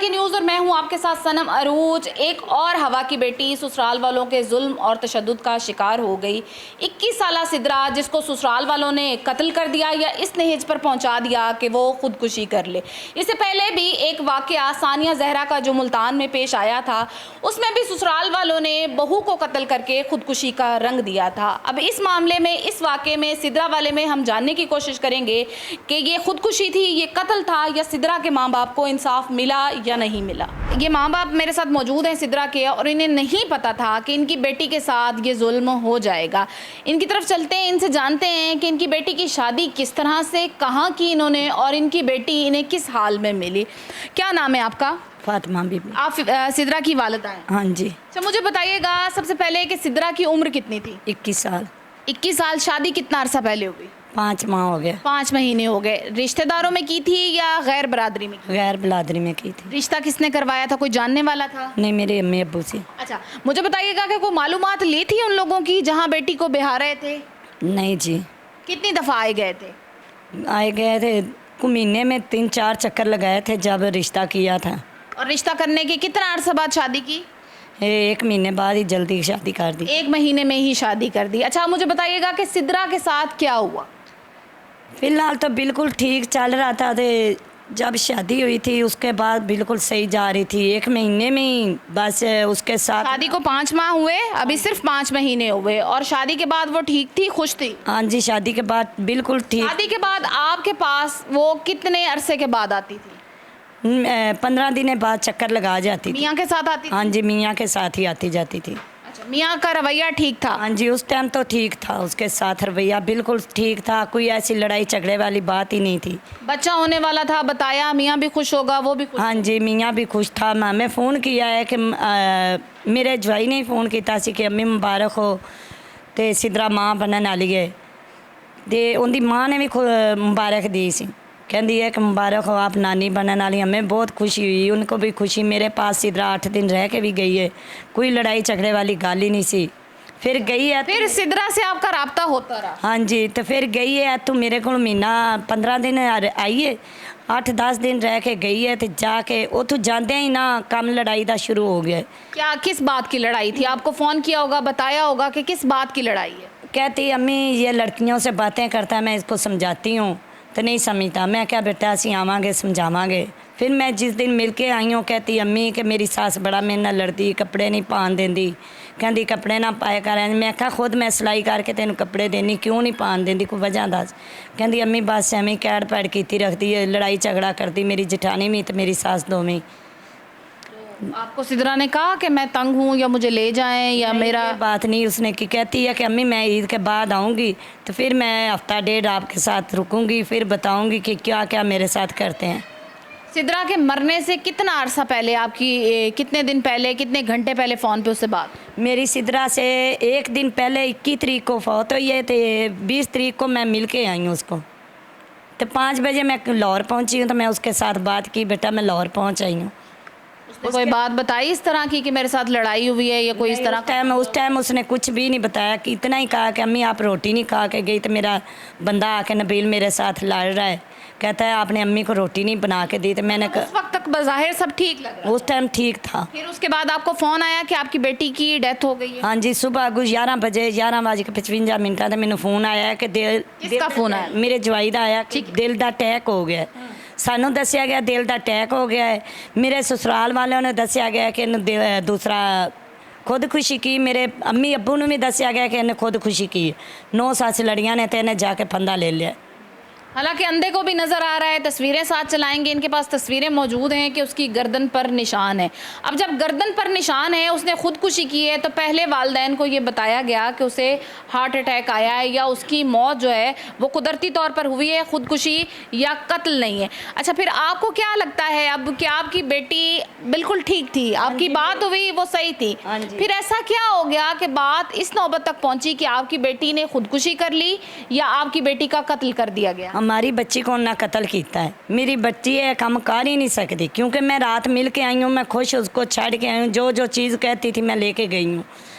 की न्यूज़ और मैं हूं आपके साथ सनम अरूज। एक और हवा की बेटी ससुराल वालों के जुल्म और तशद्दुद का शिकार हो गई। 21 साला सिद्रा, जिसको ससुराल वालों ने कत्ल कर दिया या इस नहेज पर पहुंचा दिया कि वो खुदकुशी कर ले। इससे पहले भी एक वाकया सानिया जहरा का जो मुल्तान में पेश आया था, उसमें भी ससुराल वालों ने बहू को कत्ल करके खुदकुशी का रंग दिया था। अब इस मामले में, इस वाकये में, सिद्रा वाले में हम जानने की कोशिश करेंगे कि ये खुदकुशी थी, ये कत्ल था, या सिद्रा के माँ बाप को इंसाफ मिला या नहीं मिला। ये माँ बाप मेरे साथ मौजूद हैं सिद्रा के, और इन्हें नहीं पता था कि इनकी बेटी के साथ ये जुल्म हो जाएगा। इनकी तरफ चलते हैं, इनसे जानते हैं कि इनकी बेटी की शादी किस तरह से, कहाँ की इन्होंने, और इनकी बेटी इन्हें किस हाल में मिली। क्या नाम है आपका? फातिमा बीबी। आप सिद्रा की वालिदा हैं? हाँ जी। अच्छा, मुझे बताइएगा सबसे पहले कि सिद्रा की उम्र कितनी थी? 21 साल। 21 साल। शादी कितना अरसा पहले हो गई? 5 माह हो गया। 5 महीने हो गए। रिश्तेदारों में की थी या गैर बरादरी में? गैर बिरादरी में की थी। रिश्ता किसने करवाया था? कोई जानने वाला था? नहीं, मेरे अम्मी अब्बू से। अच्छा, मुझे बताइएगा कि कोई मालूमात ली थी उन लोगों की जहाँ बेटी को बिहा रहे थे? नहीं जी। कितनी दफ़ा आए गए थे? आए गए थे, कुछ महीने में 3-4 चक्कर लगाए थे जब रिश्ता किया था। और रिश्ता करने के कितना अरसा बाद शादी की? 1 महीने बाद ही जल्दी शादी कर दी। 1 महीने में ही शादी कर दी। अच्छा, मुझे बताइएगा कि सिद्रा के साथ क्या हुआ? फिलहाल तो बिल्कुल ठीक चल रहा था। जब शादी हुई थी उसके बाद बिल्कुल सही जा रही थी। 1 महीने में ही बस उसके साथ। शादी को 5 माह हुए, अभी सिर्फ 5 महीने हुए, और शादी के बाद वो ठीक थी, खुश थी? हाँ जी, शादी के बाद बिल्कुल ठीक। शादी के बाद आपके पास वो कितने अरसे के बाद आती थी? 15 दिन बाद चक्कर लगा जाती थी। मियाँ के साथ आती थी? हाँ जी, मियाँ के साथ ही आती जाती थी। अच्छा, मियाँ का रवैया ठीक था? हाँ जी, उस टाइम तो ठीक था, उसके साथ रवैया बिल्कुल ठीक था। कोई ऐसी लड़ाई झगड़े वाली बात ही नहीं थी। बच्चा होने वाला था, बताया, मियाँ भी खुश होगा, वो भी खुश? हाँ जी, मियाँ भी खुश था। मैं फ़ोन किया है कि मेरे जवाई ने फ़ोन किया सी कि अम्मी मुबारक हो, तो सिद्रा माँ बनने वाली है। तो उनकी माँ ने भी मुबारक दी सी, कहती है कि मुबारक हो, आप नानी बनने वाली। हमें बहुत खुशी हुई, उनको भी खुशी। मेरे पास सिद्रा 8 दिन रह के भी गई है, कोई लड़ाई झगड़े वाली गाल ही नहीं सी। फिर गई है, फिर सिद्रा से आपका राब्ता होता रहा? हाँ जी। तो फिर गई है, तो मेरे को महीना 15 दिन आई है, 8-10 दिन रह के गई है। तो जाके उतो जाते ही ना काम लड़ाई का शुरू हो गया। क्या, किस बात की लड़ाई थी? आपको फ़ोन किया होगा, बताया होगा कि किस बात की लड़ाई है? कहती अम्मी ये लड़कियों से बातें करता है, मैं इसको समझाती हूँ तो नहीं समझता। मैं क्या बेटा असी आवांगे समझावांगे। फिर मैं जिस दिन मिल के आई हूँ, कहती अम्मी कि मेरी सास बड़ा मेरे नाल लड़दी, कपड़े नहीं पान देंदी, कहती कपड़े ना पाए कर। मैं क्या खुद मैं सिलाई करके तेन कपड़े देनी, क्यों नहीं पान देंदी, कोई वजह दस। कहती अम्मी बस एवं कैड़ पैड़ की रखती है, लड़ाई झगड़ा करती, मेरी जठानी भी तो मेरी सास दोवें। आपको सिद्रा ने कहा कि मैं तंग हूँ या मुझे ले जाएं, या मेरा? बात नहीं उसने की। कहती है कि अम्मी मैं ईद के बाद आऊँगी, तो फिर मैं हफ्ता 1.5 आपके साथ रुकूँगी, फिर बताऊँगी कि क्या क्या मेरे साथ करते हैं। सिद्रा के मरने से कितना अरसा पहले आपकी, कितने दिन पहले, कितने घंटे पहले फ़ोन पे उससे बात? मेरी सिद्रा से 1 दिन पहले 21 तारीख को फौत हुई है, तो 20 तारीख को मैं मिल के आई हूँ उसको। तो 5 बजे मैं लाहौर पहुँची हूँ, तो मैं उसके साथ बात की, बेटा मैं लाहौर पहुँच आई हूँ। उसने कोई बात बताई इस तरह की कि मेरे साथ लड़ाई हुई है, या कोई इस तरह? उस टाइम उसने कुछ भी नहीं बताया, कि इतना ही कहा कि अम्मी आप रोटी नहीं खा के गई, तो मेरा बंदा आके नबील मेरे साथ लड़ रहा है, कहता है आपने अम्मी को रोटी नहीं बना के दी। तो मैंने उस वक्त तक बज़ाहिर सब ठीक लग रहा? उस टाइम ठीक था। फिर उसके बाद आपको फ़ोन आया कि आपकी बेटी की डेथ हो गई है? हाँ जी, सुबह कुछ 11 बजे 11:55 का मैंने फ़ोन आया कि किसका फ़ोन आया? मेरे जवाई का आया कि दिल का अटैक हो गया। सानू दसिया गया दिल का अटैक हो गया है। मेरे ससुराल वालों ने दसिया गया कि इन्हें दूसरा खुदकुशी की। मेरे अम्मी अब्बू ने भी दसिया गया कि इन्हें खुदकुशी की। 9 सस लड़ियाँ ने तो इन्हें जाके फंदा ले लिया। हालांकि अंधे को भी नज़र आ रहा है, तस्वीरें साथ चलाएंगे, इनके पास तस्वीरें मौजूद हैं कि उसकी गर्दन पर निशान है। अब जब गर्दन पर निशान है, उसने खुदकुशी की है, तो पहले वालिदैन को ये बताया गया कि उसे हार्ट अटैक आया है, या उसकी मौत जो है वो कुदरती तौर पर हुई है, खुदकुशी या कत्ल नहीं है। अच्छा, फिर आपको क्या लगता है अब कि आपकी बेटी बिल्कुल ठीक थी, आपकी बात हुई, वो सही थी, फिर ऐसा क्या हो गया कि बात इस नौबत तक पहुँची कि आपकी बेटी ने खुदकुशी कर ली या आपकी बेटी का कत्ल कर दिया गया? हमारी बच्ची को ना कत्ल किया है। मेरी बच्ची है काम कर ही नहीं सकती, क्योंकि मैं रात मिल के आई हूँ, मैं खुश उसको छड़ के आई हूँ, जो जो चीज़ कहती थी मैं लेके गई हूँ।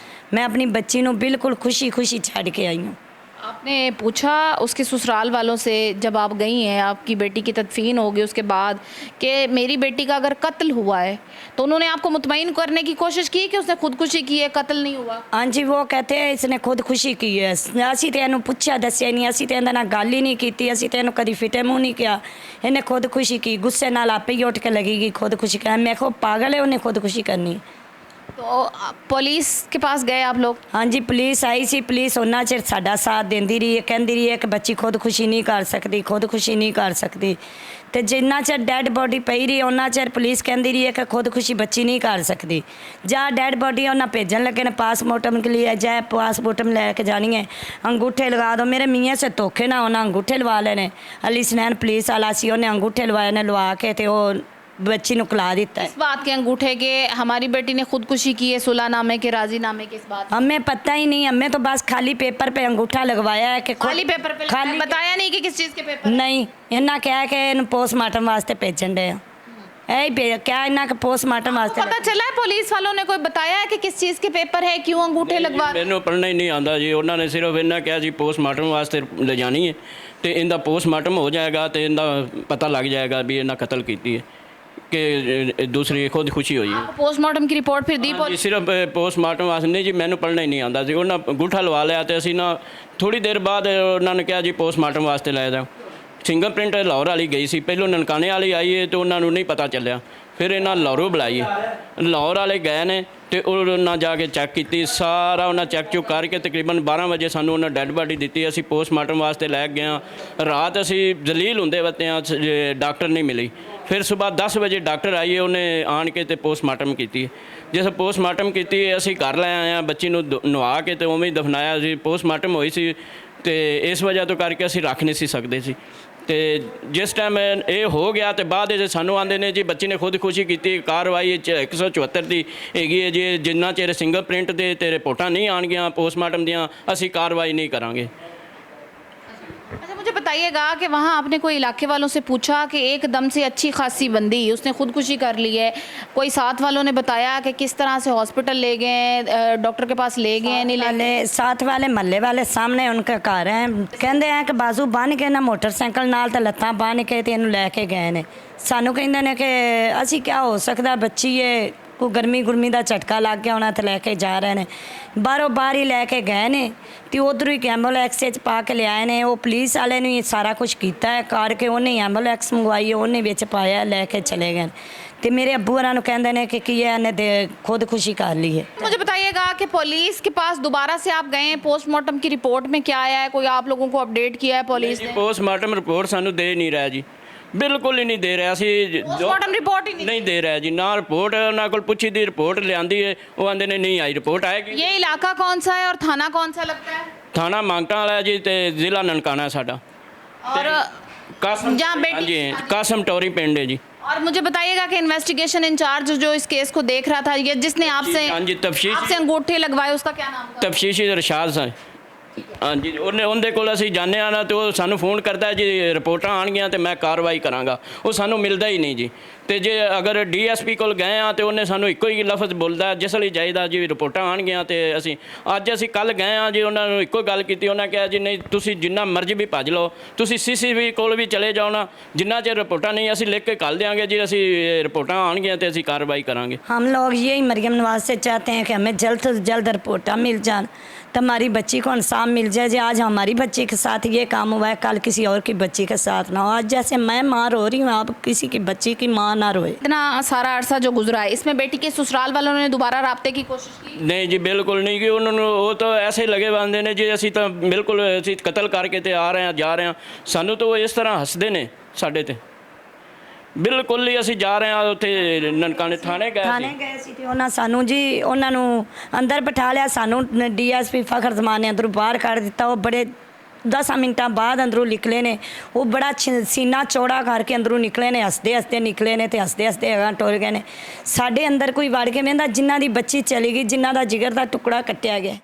मैं अपनी बच्ची को बिल्कुल खुशी खुशी छड़ के आई हूँ। आपने पूछा उसके ससुराल वालों से जब आप गई हैं, आपकी बेटी की तदफीन होगी उसके बाद, कि मेरी बेटी का अगर कत्ल हुआ है, तो उन्होंने आपको मुतमईन करने की कोशिश की कि उसने खुदकुशी की है, कत्ल नहीं हुआ? हाँ जी, वो कहते हैं इसने खुदकुशी की है। ਅਸੀਂ ਤੇ ਇਹਨੂੰ ਪੁੱਛਿਆ ਦੱਸਿਆ ਨਹੀਂ, ਅਸੀਂ ਤੇ ਇਹਦੇ ਨਾਲ ਗੱਲ ਹੀ ਨਹੀਂ ਕੀਤੀ, ਅਸੀਂ ਤੇ ਇਹਨੂੰ ਕਦੀ ਫਿੱਟੇ ਮੂੰਹ ਨਹੀਂ ਕਿਹਾ। ਇਹਨੇ ਖੁਦਕੁਸ਼ੀ ਕੀ, ਗੁੱਸੇ ਨਾਲ ਆਪੇ ਹੀ ਉੱਠ ਕੇ ਲੱਗੇਗੀ ਖੁਦਕੁਸ਼ੀ ਕਰਨ। ਮੈਂ ਕਿਹਾ ਪਾਗਲ ਹੈ, ਉਹਨੇ ਖੁਦਕੁਸ਼ੀ ਕਰਨੀ। तो पुलिस के पास गए आप लोग? हाँ जी, पुलिस आई सी। पुलिस उन्ना चिर साडा साथ देंदी रही है, कहती रही है कि बच्ची खुदकुशी नहीं कर सकती, खुदकुशी नहीं कर सकती। तो जिन्ना चिर डैड बॉडी पई रही उन्ना चिर पुलिस कहती रही है कि खुदकुशी बच्ची नहीं कर सकती। जा डैड बॉडी उन्हें भेजन लगे ने पासपोर्टम के लिए, जाए पासपोर्टम लैके जानी है, अंगूठे लगा दो। मेरे मियाँ से धोखे ना उन्हें अंगूठे लवा लेने। अली स्नैन पुलिस वाला सी, उन्हें अंगूठे लवाए ने, लवा के तो वो बच्ची ने खिला दिता है। इस बात के अंगूठे के हमारी बेटी ने खुदकुशी की है, सुलहनामे के, राजीनामे के, इस बात? हमें पता ही नहीं, हमें तो बस खाली पेपर पे अंगूठा लगवाया है कि खाली पेपर पे खाली बताया नहीं कि किस चीज़ के पेपर? नहीं, इन्ना क्या है कि इन पोस्टमार्टम वास्ते भेजन डे क्या इन्ना के पोस्टमार्टम वास्ते। पता चला है पुलिस वालों ने कोई बताया है कि किस चीज़ के पेपर है, क्यों अंगूठे लगवा? ਮੈਨੂੰ ਪੜ੍ਹਨਾ ਹੀ ਨਹੀਂ ਆਉਂਦਾ ਜੀ। ਉਹਨਾਂ ਨੇ ਸਿਰਫ ਇਹਨਾਂ ਕਿਹਾ ਜੀ ਪੋਸਟਮਾਰਟਮ ਵਾਸਤੇ ਲਿਜਾਣੀ ਹੈ ਤੇ ਇਹਦਾ ਪੋਸਟਮਾਰਟਮ ਹੋ ਜਾਏਗਾ ਤੇ ਇਹਦਾ ਪਤਾ ਲੱਗ ਜਾਏਗਾ ਵੀ ਇਹਨਾਂ ਕਤਲ ਕੀਤੀ ਹੈ ਕਿ ਦੂਸਰੀ ਖੁਦਕੁਸ਼ੀ ਹੋਈ ਹੈ। पोस्टमार्टम की रिपोर्ट फिर दी ਜੀ ਸਿਰਫ ਪੋਸਟਮਾਰਟਮ ਵਾਸਤੇ ਨਹੀਂ ਜੀ, ਮੈਨੂੰ ਪੜ੍ਹਨਾ ਹੀ ਨਹੀਂ ਆਉਂਦਾ ਸੀ। ਉਹਨਾਂ ਅੰਗੂਠਾ ਲਵਾ ਲਿਆ ਤੇ ਅਸੀਂ ਨਾ ਥੋੜੀ ਦੇਰ ਬਾਅਦ ਉਹਨਾਂ ਨੇ ਕਿਹਾ ਜੀ ਪੋਸਟਮਾਰਟਮ ਵਾਸਤੇ ਲੈ ਜਾਓ। ਸਿੰਗਲ ਪ੍ਰਿੰਟ ਲਾਹੌਰ ਵਾਲੀ ਗਈ ਸੀ, ਪਹਿਲੋਂ ਨਨਕਾਣੇ ਵਾਲੀ ਆਈ ਹੈ ਤੇ ਉਹਨਾਂ ਨੂੰ ਨਹੀਂ ਪਤਾ ਚੱਲਿਆ। ਫਿਰ ਇਹਨਾਂ ਲਾਹੌਰੋਂ ਬੁਲਾਈ ਹੈ, ਲਾਹੌਰ ਵਾਲੇ ਗਏ ਨੇ ਤੇ ਉਹਨਾਂ ਜਾ ਕੇ ਚੈੱਕ ਕੀਤੀ, ਸਾਰਾ ਉਹਨਾਂ ਚੈੱਕ ਚੁੱਕ ਕਰਕੇ ਤਕਰੀਬਨ 12 ਵਜੇ ਸਾਨੂੰ ਉਹਨਾਂ ਡੈੱਡ ਬਾਡੀ ਦਿੱਤੀ। ਅਸੀਂ ਪੋਸਟਮਾਰਟਮ ਵਾਸਤੇ ਲੈ ਗਏ ਹਾਂ। ਰਾਤ ਅਸੀਂ ਜਲੀਲ ਹੁੰਦੇ ਵਤੇ ਹਾਂ, ਡਾਕਟਰ ਨਹੀਂ ਮਿਲੀ। ਫਿਰ ਸਵੇਰ 10 ਵਜੇ ਡਾਕਟਰ ਆਈਏ, ਉਹਨੇ ਆਣ ਕੇ ਤੇ ਪੋਸਟਮਾਰਟਮ ਕੀਤੀ। ਜਿਸ ਪੋਸਟਮਾਰਟਮ ਕੀਤੀ ਅਸੀਂ ਘਰ ਲੈ ਆਏ ਹਾਂ, ਬੱਚੀ ਨੂੰ ਨਵਾ ਕੇ ਤੇ ਉਵੇਂ ਹੀ ਦਫਨਾਇਆ ਸੀ। ਪੋਸਟਮਾਰਟਮ ਹੋਈ ਸੀ ਤੇ ਇਸ ਵਜ੍ਹਾ ਤੋਂ ਕਰਕੇ ਅਸੀਂ ਰੱਖ ਨਹੀਂ ਸੀ ਸਕਦੇ ਸੀ। ਤੇ ਜਿਸ ਟਾਈਮ ਇਹ ਹੋ ਗਿਆ ਤੇ ਬਾਅਦ ਵਿੱਚ ਸਾਨੂੰ ਆਉਂਦੇ ਨੇ ਜੀ ਬੱਚੀ ਨੇ ਖੁਦਕੁਸ਼ੀ ਕੀਤੀ। ਕਾਰਵਾਈ 174 ਦੀ ਹੈਗੀ ਹੈ ਜੀ, ਜਿੰਨਾ ਚਿਰ ਸਿੰਗਲ ਪ੍ਰਿੰਟ ਦੇ ਤੇ ਰਿਪੋਰਟਾਂ ਨਹੀਂ ਆਉਣਗੀਆਂ ਪੋਸਟਮਾਰਟਮ ਦੀਆਂ ਅਸੀਂ ਕਾਰਵਾਈ ਨਹੀਂ ਕਰਾਂਗੇ। अच्छा, मुझे बताइएगा कि वहाँ आपने कोई इलाके वालों से पूछा कि एकदम से अच्छी खासी बंदी उसने खुदकुशी कर ली है, कोई साथ वालों ने बताया कि किस तरह से हॉस्पिटल ले गए, डॉक्टर के पास ले गए नहीं ले गए? साथ वाले महल्ले वाले सामने उनका घर है, कहते हैं कि बाजू बन के ना मोटरसाइकिल नाल ते लत्तां बन के ते इहनूं लैके गए ने। सानू कहंदे ने कि असी क्या हो सकदा, बच्ची है को गर्मी गुरमी का झटका लग गया होना तो लैके जा रहे हैं। बाहरों बाहर ही लैके गए ने तो उधरों ही एंबूलेंस पा के ले आए ने। वो पुलिस वाले ने सारा कुछ किया है करके, उन्हें एंबूलेंस मंगवाई, उन्हें विच पाया, लैके चले गए। तो मेरे अब्बू होरां नूं कहंदे ने कि इन्हें खुदकुशी कर ली है। मुझे बताइएगा कि पुलिस के पास दोबारा से आप गए हैं, पोस्टमार्टम की रिपोर्ट में क्या आया है, कोई आप लोगों को अपडेट किया है पुलिस ने? ਪੋਸਟਮਾਰਟਮ ਰਿਪੋਰਟ ਸਾਨੂੰ ਦੇ ਨਹੀਂ ਰਿਹਾ ਜੀ, ਬਿਲਕੁਲ ਹੀ ਨਹੀਂ ਦੇ ਰਿਹਾ। ਅਸੀਂ पोस्टमार्टम रिपोर्ट ही ਨਹੀਂ ਦੇ ਰਿਹਾ ਜੀ, ਨਾ ਰਿਪੋਰਟ ਉਹਨਾਂ ਕੋਲ ਪੁੱਛੀ ਦੀ ਰਿਪੋਰਟ ਲਿਆਂਦੀ ਹੈ, ਉਹ ਆਂਦੇ ਨੇ ਨਹੀਂ ਆਈ ਰਿਪੋर्ट ਆਏਗੀ। ये इलाका कौन सा है और थाना कौन सा लगता है? ਥਾਣਾ ਮੰਗਟਾਂ ਵਾਲਾ ਜੀ ਤੇ ਜ਼ਿਲ੍ਹਾ ਨਨਕਾਣਾ ਸਾਡਾ। और ਕਾਸਮ जहाँ बेटी- ਹਾਂਜੀ ਕਾਸਮ टोरी पिंड है जी। और मुझे बताइएगा कि इन्वेस्टिगेशन इंचार्ज जो इस केस को देख रहा था, ये जिसने आपसे हाँ जी, तफ्तीश- आपसे अंगूठे लगवाए, उसका क्या नाम था? ਤਫਤੀਸ਼ੀ ਰਸ਼ਾਦ ਸਾਹਿਬ। ਹਾਂਜੀ, ਉਹਦੇ ਕੋਲ ਅਸੀਂ ਜਾਂਦੇ ਹਾਂ ਨਾ ਤੇ ਉਹ ਸਾਨੂੰ ਫੋਨ ਕਰਦਾ ਜੀ ਰਿਪੋਰਟਾਂ ਆਉਣਗੀਆਂ ਤੇ ਮੈਂ ਕਾਰਵਾਈ ਕਰਾਂਗਾ। ਉਹ ਸਾਨੂੰ ਮਿਲਦਾ ਹੀ ਨਹੀਂ ਜੀ। ਤੇ ਜੇ ਅਗਰ ਡੀਐਸਪੀ ਕੋਲ ਗਏ ਆ ਤੇ ਉਹਨੇ ਸਾਨੂੰ ਇੱਕੋ ਹੀ ਲਫ਼ਜ਼ ਬੋਲਦਾ ਜਿਸ ਲਈ ਚਾਹੀਦਾ ਜੀ ਰਿਪੋਰਟਾਂ ਆਉਣਗੀਆਂ। ਤੇ ਅਸੀਂ ਕੱਲ ਗਏ ਆ ਜੀ, ਉਹਨਾਂ ਨੂੰ ਇੱਕੋ ਗੱਲ ਕੀਤੀ। ਉਹਨਾਂ ਕਿਹਾ ਜੀ ਨਹੀਂ ਤੁਸੀਂ ਜਿੰਨਾ ਮਰਜ਼ੀ ਵੀ ਭੱਜ ਲਓ, ਤੁਸੀਂ ਸੀਸੀਟੀਵੀ ਕੋਲ ਵੀ ਚਲੇ ਜਾਓ ਨਾ, ਜਿੰਨਾ ਚਿਰ ਰਿਪੋਰਟਾਂ ਨਹੀਂ ਅਸੀਂ ਲਿਖ ਕੇ ਕੱਲ देंगे जी। ਅਸੀਂ ਰਿਪੋਰਟਾਂ ਆਉਣਗੀਆਂ ਤੇ ਅਸੀਂ ਕਾਰਵਾਈ ਕਰਾਂਗੇ। हम लोग यही मरियम नवाज से चाहते हैं कि हमें जल्द से जल्द रिपोर्टां मिल जान तो हमारी बच्ची को इंसाफ मिल जाए। जो आज हमारी बच्ची के साथ ये काम हुआ है, कल किसी और की बच्ची के साथ ना हो। आज जैसे मैं माँ रो रही हूँ, आप किसी की बच्ची की माँ ना रोए। इतना सारा अरसा जो गुजरा है, इसमें बेटी के ससुराल वालों ने दोबारा राब्ते की कोशिश की? नहीं जी, बिल्कुल नहीं। कि उन्होंने वो तो ऐसे ही लगे बंदे ने जी, ਅਸੀਂ ਤਾਂ ਬਿਲਕੁਲ ਅਸੀਂ ਕਤਲ ਕਰਕੇ ਤੇ ਆ ਰਹੇ ਹਾਂ ਜਾ ਰਹੇ ਹਾਂ। ਸਾਨੂੰ ਤਾਂ ਉਹ ਇਸ ਤਰ੍ਹਾਂ ਹੱਸਦੇ ਨੇ ਸਾਡੇ ਤੇ। ਬਿਲਕੁਲ ਹੀ ਅਸੀਂ ਜਾ ਰਹੇ ਹਾਂ ਉੱਥੇ ਨਨਕਾਣੇ ਥਾਣੇ ਗਏ ਸੀ ਤੇ ਉਹਨਾਂ ਸਾਨੂੰ ਜੀ ਉਹਨਾਂ ਨੂੰ ਅੰਦਰ ਬਿਠਾ ਲਿਆ। ਸਾਨੂੰ ਡੀਐਸਪੀ ਫਖਰ ਜ਼ਮਾਨ ਨੇ ਅੰਦਰੋਂ ਬਾਹਰ ਕੱਢ ਦਿੱਤਾ। ਉਹ ਬੜੇ 10 ਮਿੰਟਾਂ ਬਾਅਦ ਅੰਦਰੋਂ ਨਿਕਲੇ ਨੇ। ਉਹ ਬੜਾ ਸੀਨਾ ਚੌੜਾ ਕਰਕੇ ਅੰਦਰੋਂ ਨਿਕਲੇ ਨੇ, ਹੱਸਦੇ ਹੱਸਦੇ ਨਿਕਲੇ ਨੇ ਤੇ ਹੱਸਦੇ ਹੱਸਦੇ ਅਗਾਂਹ ਟੁਰ ਗਏ ਨੇ। ਸਾਡੇ ਅੰਦਰ ਕੋਈ ਵੜ ਕੇ ਵੇਂਦਾ, ਜਿਨ੍ਹਾਂ ਦੀ ਬੱਚੀ ਚਲੀ ਗਈ, ਜਿਨ੍ਹਾਂ ਦਾ ਜਿਗਰ ਦਾ ਟੁਕੜਾ ਕੱਟਿਆ ਗਿਆ।